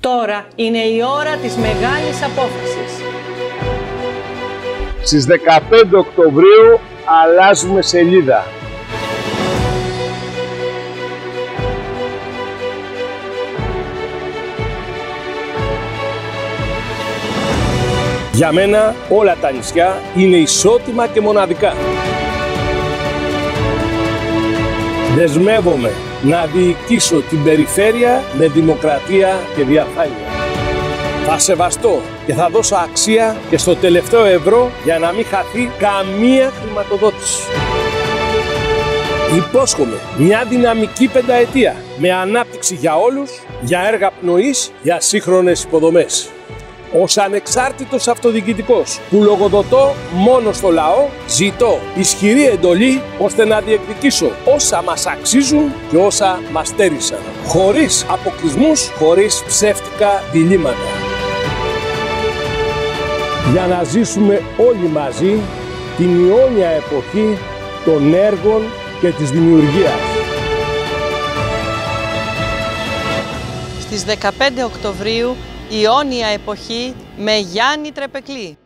Τώρα είναι η ώρα της μεγάλης απόφασης. Στις 15 Οκτωβρίου αλλάζουμε σελίδα. Για μένα όλα τα νησιά είναι ισότιμα και μοναδικά. Δεσμεύομαι να διοικήσω την περιφέρεια με δημοκρατία και διαφάνεια. Θα σεβαστώ και θα δώσω αξία και στο τελευταίο ευρώ για να μην χαθεί καμία χρηματοδότηση. Υπόσχομαι μια δυναμική πενταετία με ανάπτυξη για όλους, για έργα πνοής, για σύγχρονες υποδομές. Ως ανεξάρτητος αυτοδιοικητικός που λογοδοτώ μόνο στο λαό, ζητώ ισχυρή εντολή ώστε να διεκδικήσω όσα μας αξίζουν και όσα μας στέρισαν. Χωρίς αποκλεισμούς, χωρίς ψεύτικα διλήμματα. Για να ζήσουμε όλοι μαζί την αιώνια εποχή των έργων και της δημιουργίας. Στις 15 Οκτωβρίου η αιώνια εποχή με Γιάννη Τρεπεκλή.